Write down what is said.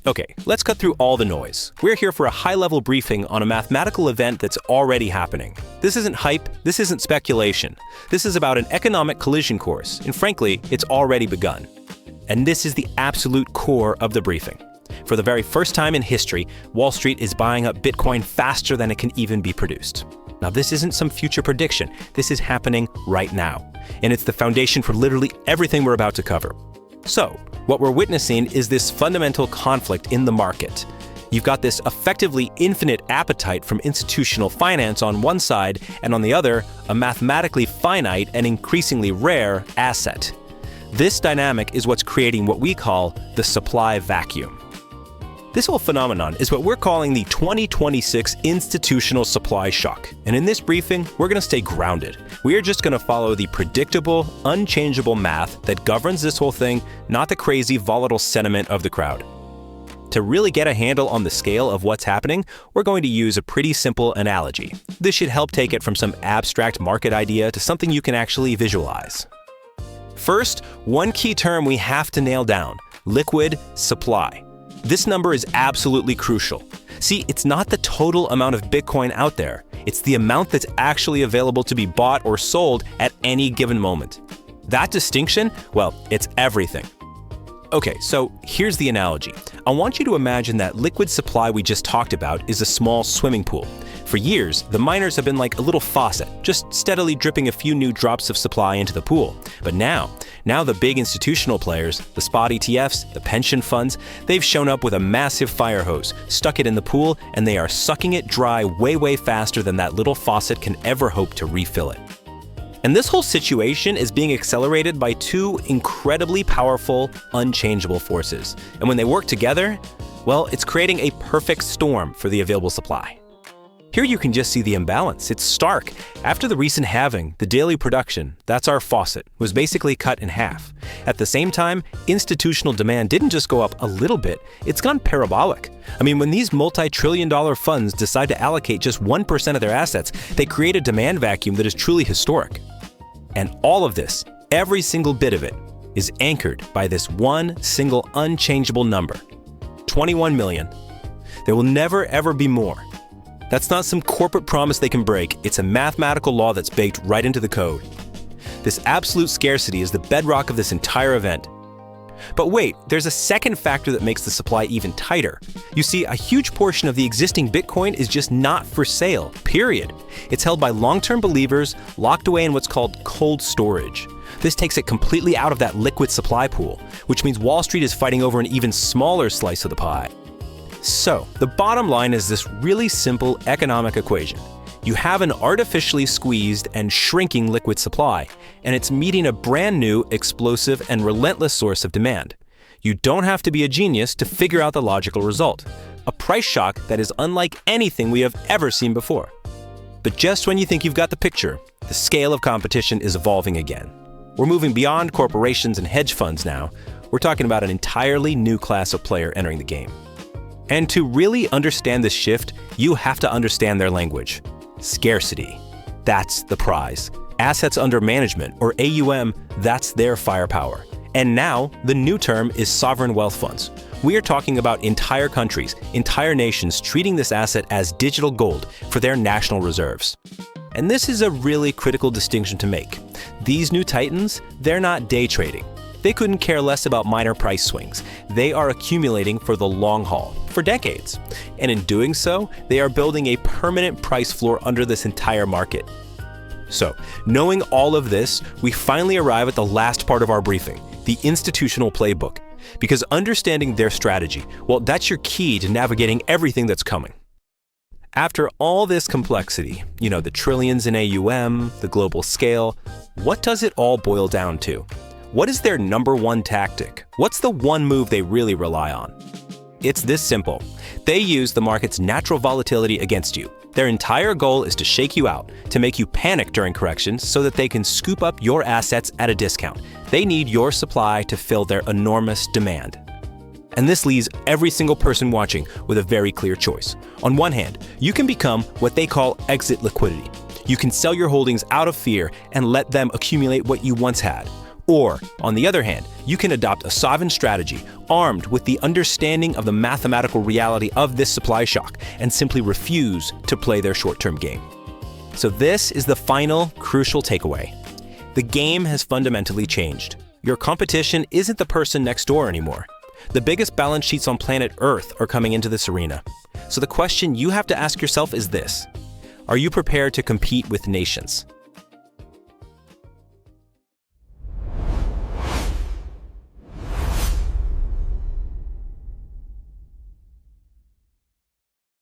Okay, let's cut through all the noise. We're here for a high-level briefing on a mathematical event that's already happening. This isn't hype, this isn't speculation. This is about an economic collision course, and frankly, it's already begun. And this is the absolute core of the briefing. For the very first time in history, Wall Street is buying up Bitcoin faster than it can even be produced. Now, this isn't some future prediction. This is happening right now. And it's the foundation for literally everything we're about to cover. So, what we're witnessing is this fundamental conflict in the market. You've got this effectively infinite appetite from institutional finance on one side, and on the other, a mathematically finite and increasingly rare asset. This dynamic is what's creating what we call the supply vacuum. This whole phenomenon is what we're calling the 2026 institutional supply shock. And in this briefing, we're going to stay grounded. We are just going to follow the predictable, unchangeable math that governs this whole thing, not the crazy, volatile sentiment of the crowd. To really get a handle on the scale of what's happening, we're going to use a pretty simple analogy. This should help take it from some abstract market idea to something you can actually visualize. First, one key term we have to nail down: liquid supply. This number is absolutely crucial. See, it's not the total amount of Bitcoin out there. It's the amount that's actually available to be bought or sold at any given moment. That distinction, well, it's everything. Okay, so here's the analogy. I want you to imagine that liquid supply we just talked about is a small swimming pool. For years, the miners have been like a little faucet, just steadily dripping a few new drops of supply into the pool. But now the big institutional players, the spot ETFs, the pension funds, they've shown up with a massive fire hose, stuck it in the pool, and they are sucking it dry way faster than that little faucet can ever hope to refill it. And this whole situation is being accelerated by two incredibly powerful, unchangeable forces. And when they work together, well, it's creating a perfect storm for the available supply. Here you can just see the imbalance. It's stark. After the recent halving, the daily production, that's our faucet, was basically cut in half. At the same time, institutional demand didn't just go up a little bit, it's gone parabolic. I mean, when these multi-trillion-dollar funds decide to allocate just 1% of their assets, they create a demand vacuum that is truly historic. And all of this, every single bit of it, is anchored by this one single unchangeable number: 21 million. There will never ever be more. That's not some corporate promise they can break. It's a mathematical law that's baked right into the code. This absolute scarcity is the bedrock of this entire event. But wait, there's a second factor that makes the supply even tighter. You see, a huge portion of the existing Bitcoin is just not for sale, period. It's held by long-term believers, locked away in what's called cold storage. This takes it completely out of that liquid supply pool, which means Wall Street is fighting over an even smaller slice of the pie. So, the bottom line is this really simple economic equation. You have an artificially squeezed and shrinking liquid supply, and it's meeting a brand new, explosive, and relentless source of demand. You don't have to be a genius to figure out the logical result: a price shock that is unlike anything we have ever seen before. But just when you think you've got the picture, the scale of competition is evolving again. We're moving beyond corporations and hedge funds now. We're talking about an entirely new class of player entering the game. And to really understand this shift, you have to understand their language. Scarcity. That's the prize. Assets under management, or AUM, that's their firepower. And now, the new term is sovereign wealth funds. We are talking about entire countries, entire nations treating this asset as digital gold for their national reserves. And this is a really critical distinction to make. These new titans, they're not day trading. They couldn't care less about minor price swings. They are accumulating for the long haul, for decades. And in doing so, they are building a permanent price floor under this entire market. So, knowing all of this, we finally arrive at the last part of our briefing, the institutional playbook. Because understanding their strategy, well, that's your key to navigating everything that's coming. After all this complexity, the trillions in AUM, the global scale, what does it all boil down to? What is their number one tactic? What's the one move they really rely on? It's this simple. They use the market's natural volatility against you. Their entire goal is to shake you out, to make you panic during corrections so that they can scoop up your assets at a discount. They need your supply to fill their enormous demand. And this leaves every single person watching with a very clear choice. On one hand, you can become what they call exit liquidity. You can sell your holdings out of fear and let them accumulate what you once had. Or, on the other hand, you can adopt a sovereign strategy armed with the understanding of the mathematical reality of this supply shock and simply refuse to play their short-term game. So this is the final, crucial takeaway. The game has fundamentally changed. Your competition isn't the person next door anymore. The biggest balance sheets on planet Earth are coming into this arena. So the question you have to ask yourself is this: are you prepared to compete with nations?